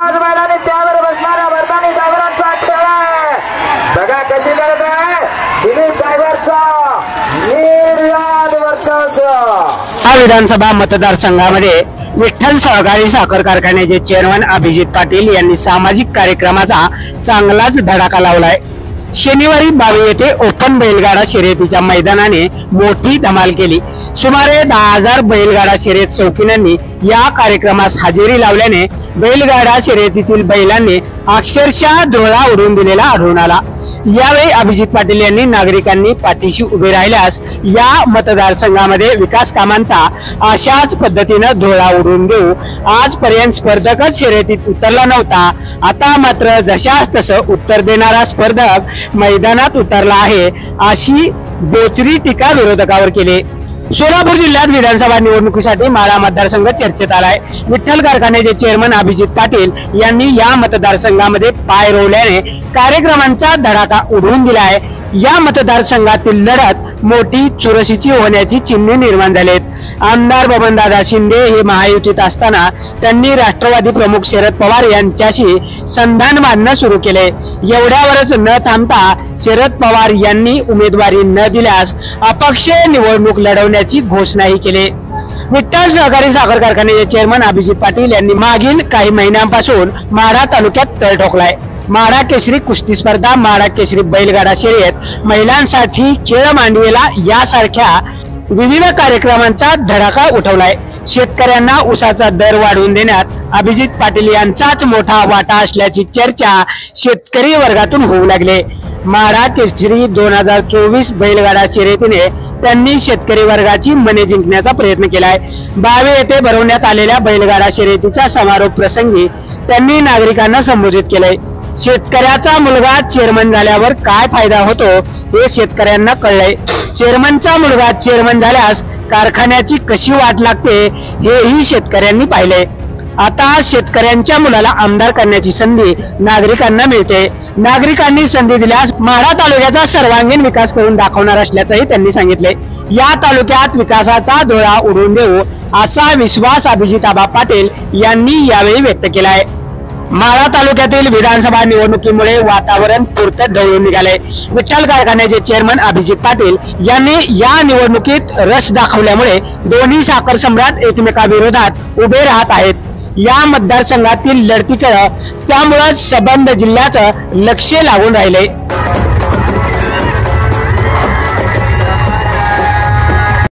आज मैदानी त्यावर बसणाऱ्या वर्धानी ड्रायव्हरांचा खेळ आहे. बघा कशी लढत आहे. दिलीप ड्रायव्हरचा निर्याद वर्चस्व. हा विधानसभा मतदारसंघामध्ये विठ्ठल सहकारी साखर कारखान्याचे चेअरमन अभिजित पाटील यांनी सामाजिक कार्यक्रमाचा चांगलाच धडाका लावलाय. शनिवारी बावी येथे ओपन बैलगाडा शर्यतीच्या मैदानाने मोठी धमाल केली. सुमारे 10,000 बैलगाडा शर्यत शौकीनांनी या कार्यक्रमास हजेरी लावल्याने बैलगाडा शर्यतीतील बैलांनी अक्षरशः डोळा उडवून दिलेला आढळून आला. यावेळी अभिजित पाटील यांनी नागरिकांनी पाठीशी उभे राहिल्यास या मतदारसंघामध्ये विकास कामांचा अशाच पद्धतीने डोळा उडवून देऊ. आजपर्यंत स्पर्धकच शर्यतीत उतरला नव्हता, आता मात्र जशास तसं उत्तर देणारा स्पर्धक मैदानात उतरला आहे, अशी बोचरी टीका विरोधकावर केली. सोलापूर जिल्ह्यात विधानसभा निवडणुकीसाठी माढा मतदारसंघ चर्चेत आलाय. विठ्ठल कारखान्याचे चेअरमन अभिजित पाटील यांनी या मतदारसंघामध्ये पाय रोवल्याने कार्यक्रमांचा धडाका उडवून दिला आहे. या मतदारसंघातील लढत मोठी चुरशीची होण्याची चिन्हे निर्माण झालेत. आमदार बबनदादा शिंदे हे महायुतीत असताना त्यांनी राष्ट्रवादी प्रमुख शरद पवार यांच्याशी संधान बांधणं सुरू केले. एवढ्यावरच न थांबता शरद पवार यांनी उमेदवारी न दिल्यास अपक्ष निवडणूक लढवण्याची घोषणाही केली. विठ्ठल सहकारी साखर कारखान्याचे चेअरमन अभिजित पाटील यांनी मागील काही महिन्यांपासून माढा तालुक्यात तळ ठोकलाय. माढा केसरी कुस्ती स्पर्धा, माढा केसरी बैलगाडा शर्यत, महिलांसाठी खेळ मांडवेला यासारख्या विविध कार्यक्रमांचा धडाका उठवलाय. शेतकऱ्यांना ऊसाचा दर वाढवून देण्यात अभिजित पाटील यांचाच मोठा वाटा असल्याची चर्चा शेतकरी वर्गातून होऊ लागले. माढा केसरी 2024 बैलगाडा शर्यतीने त्यांनी शेतकरी वर्गाची मने जिंकण्याचा प्रयत्न केलाय. बावे येथे भरवण्यात आलेल्या बैलगाडा शर्यतीच्या समारोप प्रसंगी त्यांनी नागरिकांना संबोधित केले. शेतकऱ्याचा मुलगा चेअरमन झाल्यावर काय फायदा होतो हे शेतकऱ्यांना कळलंय. चेअरमनचा मुलगा चेअरमन झाल्यास कारखान्याची कशी वाट लागते हेही शेतकऱ्यांनी पाहिले. आता शेतकऱ्यांच्या मुलाला आमदार करण्याची संधी नागरिकांना मिळते. नागरिकांनी संधी दिल्यास माढा तालुक्याचा सर्वांगीण विकास करून दाखवणार असल्याचंही त्यांनी सांगितले. या तालुक्यात विकासाचा डोळा उडवून देऊ असा विश्वास अभिजित आबा पाटील यांनी यावेळी व्यक्त केलाय. माढा तालुक्यातील विधानसभा निवडणुकीमुळे वातावरण पुरतं ढवळून निघाले. विठ्ठल कारखान्याचे चेअरमन अभिजित पाटील यांनी या निवडणुकीत रस दाखवल्यामुळे दोन्ही साखर सम्राट एकमेकाविरोधात उभे राहत आहेत. या मतदारसंघातील लढतीकडे त्यामुळे संबंध जिल्ह्याचं लक्ष लागून राहिले.